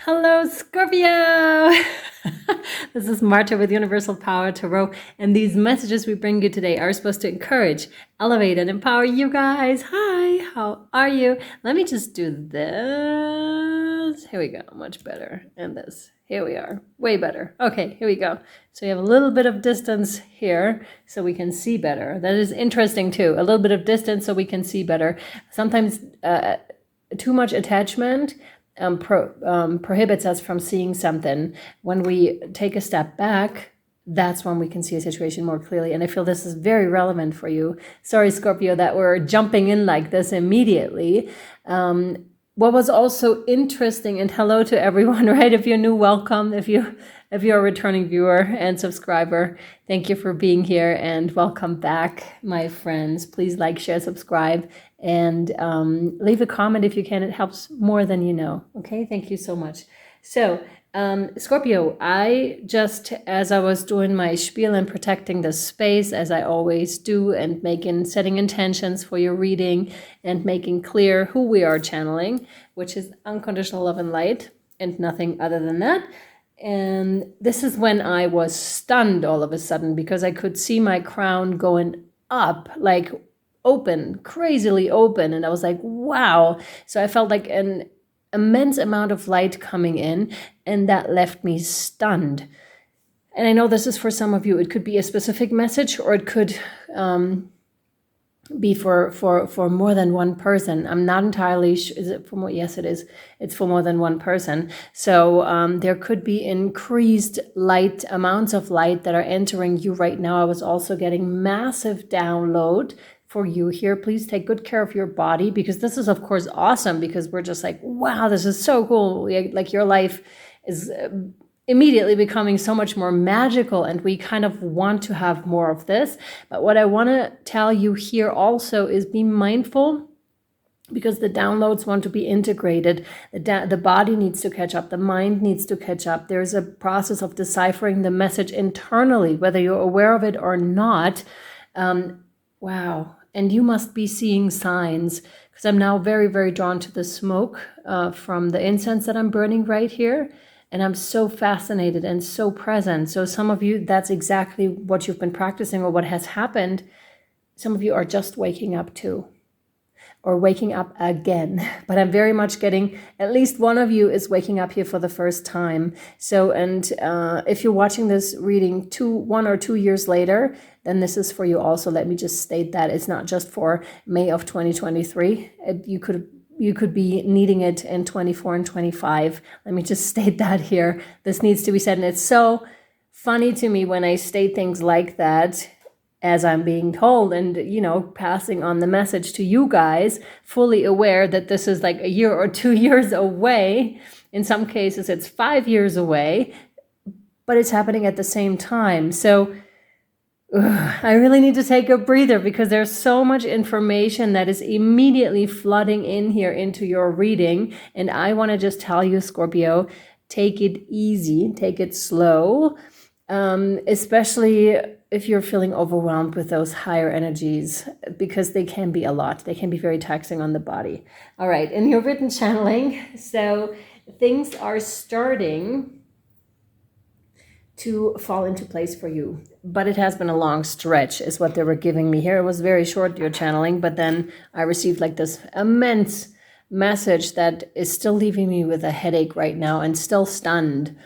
Hello, Scorpio! This is Marta with Universal Power Tarot, and these messages we bring you today are supposed to encourage, elevate, and empower you guys. Hi, how are you? Let me just do this. Here we go, much better. And this. Here we are, way better. Okay, here we go. So you have a little bit of distance here so we can see better. That is interesting too. A little bit of distance so we can see better. Sometimes too much attachment prohibits us from seeing something. When we take a step back, that's when we can see a situation more clearly. And I feel this is very relevant for you. Sorry, Scorpio, that we're jumping in like this immediately. What was also interesting, and hello to everyone, right? If you're new, welcome. If you're a returning viewer and subscriber, thank you for being here and welcome back, my friends. Please like, share, subscribe, and leave a comment if you can. It helps more than you know. Okay, thank you so much. So, Scorpio, I just, as I was doing my spiel and protecting the space, as I always do, and setting intentions for your reading and making clear who we are channeling, which is unconditional love and light and nothing other than that. And this is when I was stunned all of a sudden because I could see my crown going up, like open, crazily open. And I was like, wow. So I felt like an immense amount of light coming in, and that left me stunned. And I know this is for some of you. It could be a specific message, or it could be for more than one person. I'm not entirely sure. Is it for more? Yes, it is. It's for more than one person. So there could be increased light, amounts of light that are entering you right now. I was also getting massive download for you here. Please take good care of your body, because this is of course awesome, because we're just like, wow, this is so cool. Like your life is immediately becoming so much more magical, and we kind of want to have more of this. But what I want to tell you here also is be mindful, because the downloads want to be integrated. The body needs to catch up. The mind needs to catch up. There's a process of deciphering the message internally, whether you're aware of it or not. Wow. And you must be seeing signs, because I'm now very, very drawn to the smoke from the incense that I'm burning right here. And I'm so fascinated and so present. So some of you, that's exactly what you've been practicing or what has happened. Some of you are just waking up too, or waking up again. But I'm very much getting, at least one of you is waking up here for the first time. So, and if you're watching this reading 1 or 2 years later, then this is for you also. Let me just state that it's not just for May of 2023. You could be needing it in 24 and 25. Let me just state that here. This needs to be said. And it's so funny to me when I state things like that, as I'm being told, and, you know, passing on the message to you guys, fully aware that this is like 1 year or 2 years away. In some cases, it's 5 years away, but it's happening at the same time. So I really need to take a breather, because there's so much information that is immediately flooding in here into your reading. And I want to just tell you, Scorpio, take it easy, take it slow, especially if you're feeling overwhelmed with those higher energies, because they can be a lot. They can be very taxing on the body. All right, in your written channeling, so things are starting to fall into place for you, but it has been a long stretch is what they were giving me here. It was very short, your channeling, but then I received like this immense message that is still leaving me with a headache right now and still stunned.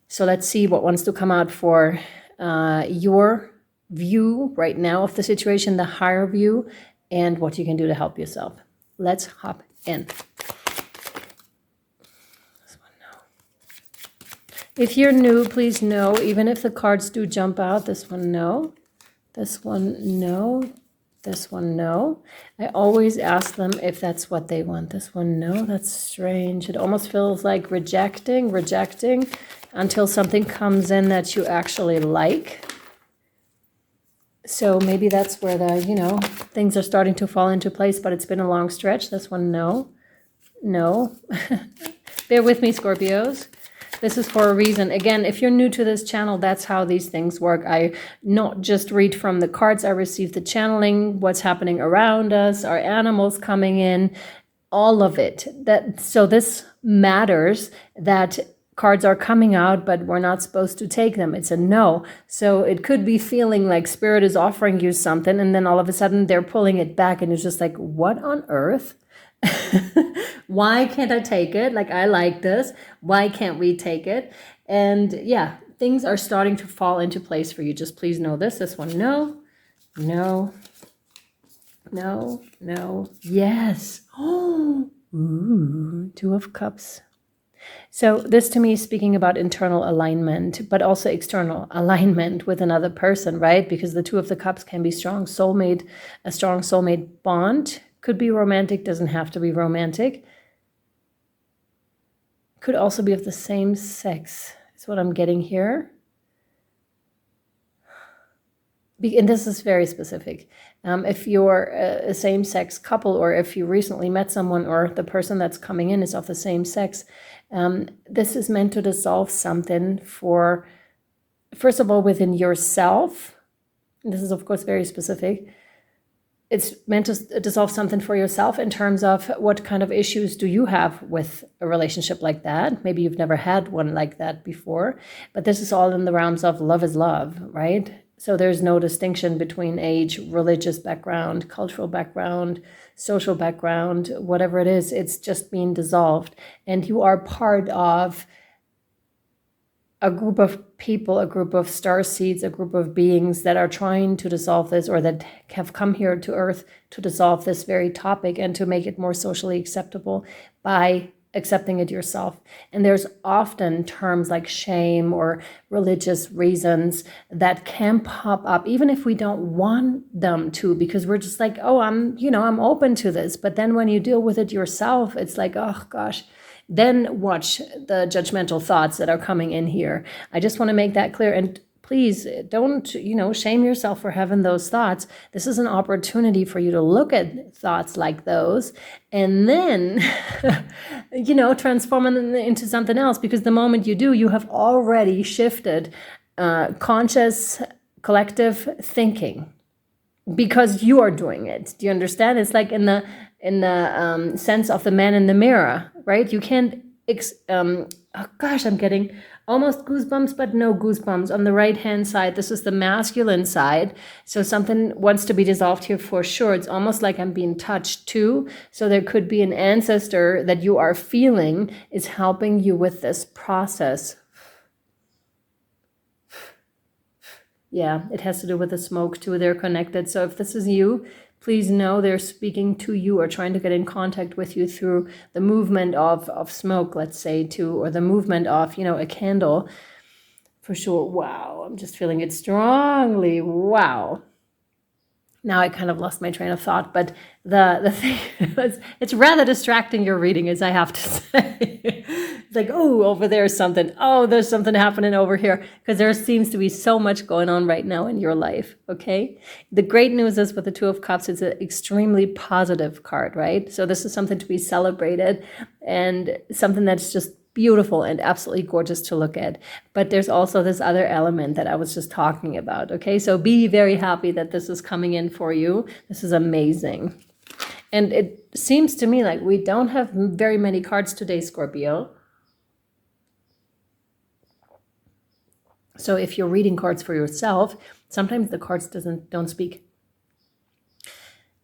So let's see what wants to come out for your view right now of the situation, the higher view, and what you can do to help yourself. Let's hop in. If you're new, please know, even if the cards do jump out, this one, no. This one, no. This one, no. I always ask them if that's what they want. This one, no. That's strange. It almost feels like rejecting, until something comes in that you actually like. So maybe that's where the, things are starting to fall into place, but it's been a long stretch. This one, no. No. Bear with me, Scorpios. This is for a reason. Again, if you're new to this channel, that's how these things work. I not just read from the cards, I receive the channeling, what's happening around us, our animals coming in, all of it. So this matters that cards are coming out, but we're not supposed to take them. It's a no. So it could be feeling like Spirit is offering you something, and then all of a sudden they're pulling it back, and it's just like, what on earth? Why can't I take it? Like, I like this. Why can't we take it? And yeah, things are starting to fall into place for you. Just please know this. This one, no, no, no, no, yes. Oh, ooh, Two of Cups. So this to me is speaking about internal alignment, but also external alignment with another person, right? Because the Two of the Cups can be strong soulmate, a strong soulmate bond. Could be romantic, doesn't have to be romantic. Could also be of the same sex, is what I'm getting here. And this is very specific. If you're a same-sex couple, or if you recently met someone, or the person that's coming in is of the same sex, this is meant to dissolve something for, first of all, within yourself. And this is, of course, very specific. It's meant to dissolve something for yourself in terms of what kind of issues do you have with a relationship like that. Maybe you've never had one like that before, but this is all in the realms of love is love, right? So there's no distinction between age, religious background, cultural background, social background, whatever it is. It's just being dissolved. And you are part of a group of people, a group of star seeds, a group of beings that are trying to dissolve this, or that have come here to Earth to dissolve this very topic and to make it more socially acceptable by accepting it yourself. And there's often terms like shame or religious reasons that can pop up, even if we don't want them to, because we're just like, oh, I'm open to this. But then when you deal with it yourself, it's like, oh gosh, then watch the judgmental thoughts that are coming in here. I just want to make that clear. And please don't, shame yourself for having those thoughts. This is an opportunity for you to look at thoughts like those and then, transform them into something else. Because the moment you do, you have already shifted conscious, collective thinking because you are doing it. Do you understand? It's like in the sense of the man in the mirror, right? You can't, oh gosh, I'm getting almost goosebumps, but no goosebumps. On the right-hand side, this is the masculine side. So something wants to be dissolved here for sure. It's almost like I'm being touched too. So there could be an ancestor that you are feeling is helping you with this process. Yeah, it has to do with the smoke too. They're connected. So if this is you, please know they're speaking to you or trying to get in contact with you through the movement of smoke, let's say, too, or the movement of, a candle. For sure. Wow. I'm just feeling it strongly. Wow. Now I kind of lost my train of thought, but the thing was, it's rather distracting, your reading, as I have to say. It's like, oh, over there's something. Oh, there's something happening over here. Because there seems to be so much going on right now in your life, okay? The great news is with the Two of Cups, it's an extremely positive card, right? So this is something to be celebrated and something that's just beautiful and absolutely gorgeous to look at. But there's also this other element that I was just talking about, okay? So be very happy that this is coming in for you. This is amazing. And it seems to me like we don't have very many cards today, Scorpio. So if you're reading cards for yourself, sometimes the cards don't speak.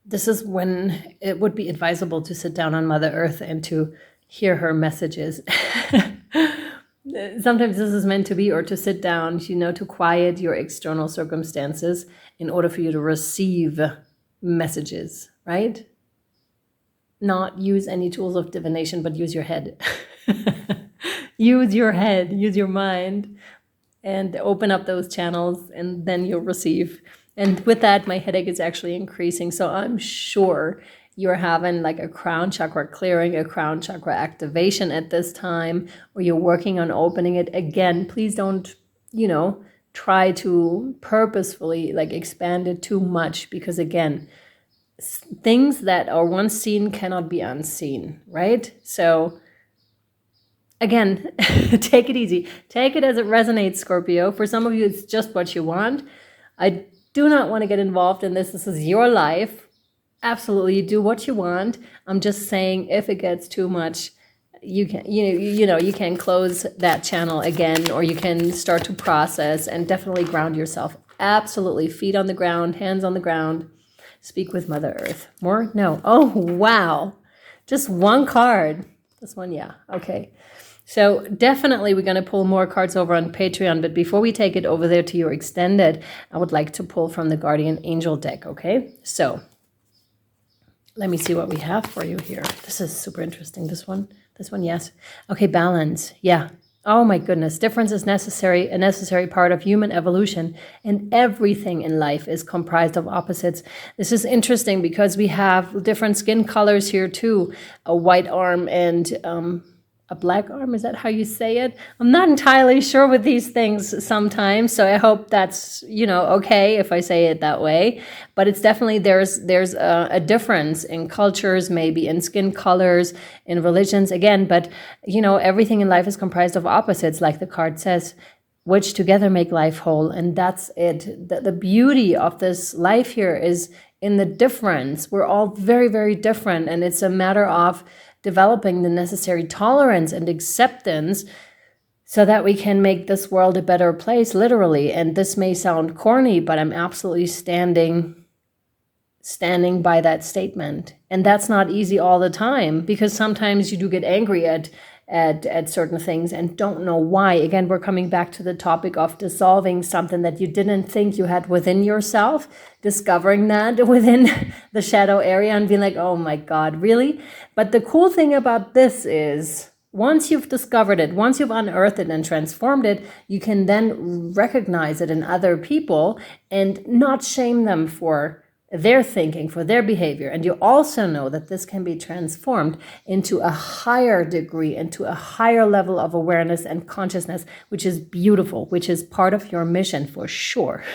This is when it would be advisable to sit down on Mother Earth and to hear her messages. Sometimes this is meant to be, or to sit down, to quiet your external circumstances in order for you to receive messages, right? Not use any tools of divination, but use your head. Use your head, use your mind, and open up those channels, and then you'll receive. And with that, my headache is actually increasing. So I'm sure you're having like a crown chakra clearing, a crown chakra activation at this time, or you're working on opening it. Again, please don't, try to purposefully like expand it too much, because again, things that are once seen cannot be unseen, right? So again, take it easy. Take it as it resonates, Scorpio. For some of you, it's just what you want. I do not want to get involved in this. This is your life. Absolutely, do what you want. I'm just saying, if it gets too much, you can close that channel again, or you can start to process and definitely ground yourself. Absolutely. Feet on the ground, hands on the ground. Speak with Mother Earth. More? No. Oh, wow. Just one card. This one, yeah. Okay. So definitely we're going to pull more cards over on Patreon, but before we take it over there to your extended, I would like to pull from the Guardian Angel deck, okay? So let me see what we have for you here. This is super interesting. This one, yes. Okay, balance. Yeah. Oh my goodness. Difference is necessary, a necessary part of human evolution, and everything in life is comprised of opposites. This is interesting because we have different skin colors here too. A white arm and a black arm, is that how you say it? I'm not entirely sure with these things sometimes, so I hope that's, okay if I say it that way. But it's definitely, there's a difference in cultures, maybe in skin colors, in religions, again, but, everything in life is comprised of opposites, like the card says, which together make life whole, and that's it. The beauty of this life here is in the difference. We're all very, very different, and it's a matter of developing the necessary tolerance and acceptance so that we can make this world a better place, literally. And this may sound corny, but I'm absolutely standing by that statement. And that's not easy all the time, because sometimes you do get angry at certain things and don't know why. Again, we're coming back to the topic of dissolving something that you didn't think you had within yourself, discovering that within the shadow area and being like, oh my God, really? But the cool thing about this is once you've discovered it, once you've unearthed it and transformed it, you can then recognize it in other people and not shame them for their thinking, for their behavior. And you also know that this can be transformed into a higher degree, into a higher level of awareness and consciousness, which is beautiful, which is part of your mission for sure.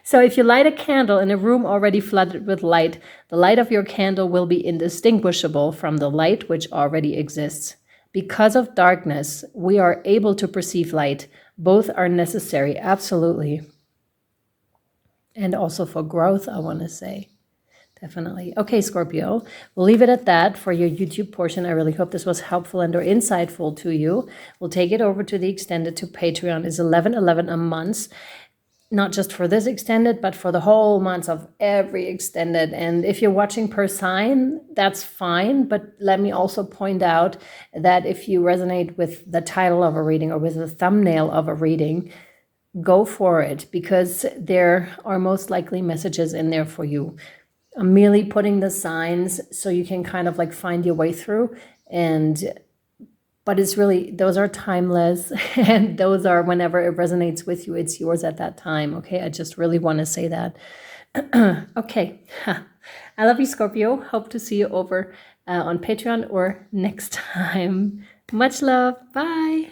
So if you light a candle in a room already flooded with light, the light of your candle will be indistinguishable from the light which already exists. Because of darkness, we are able to perceive light. Both are necessary, absolutely. And also for growth, I want to say. Definitely. Okay, Scorpio, we'll leave it at that for your YouTube portion. I really hope this was helpful and or insightful to you. We'll take it over to the extended to Patreon. It's $11.11 a month. Not just for this extended, but for the whole month of every extended. And if you're watching per sign, that's fine. But let me also point out that if you resonate with the title of a reading or with the thumbnail of a reading, go for it, because there are most likely messages in there for you. I'm merely putting the signs so you can kind of like find your way through. But it's really, those are timeless, and those are whenever it resonates with you, it's yours at that time. Okay, I just really want to say that. Okay, I love you, Scorpio. Hope to see you over on Patreon or next time. Much love. Bye.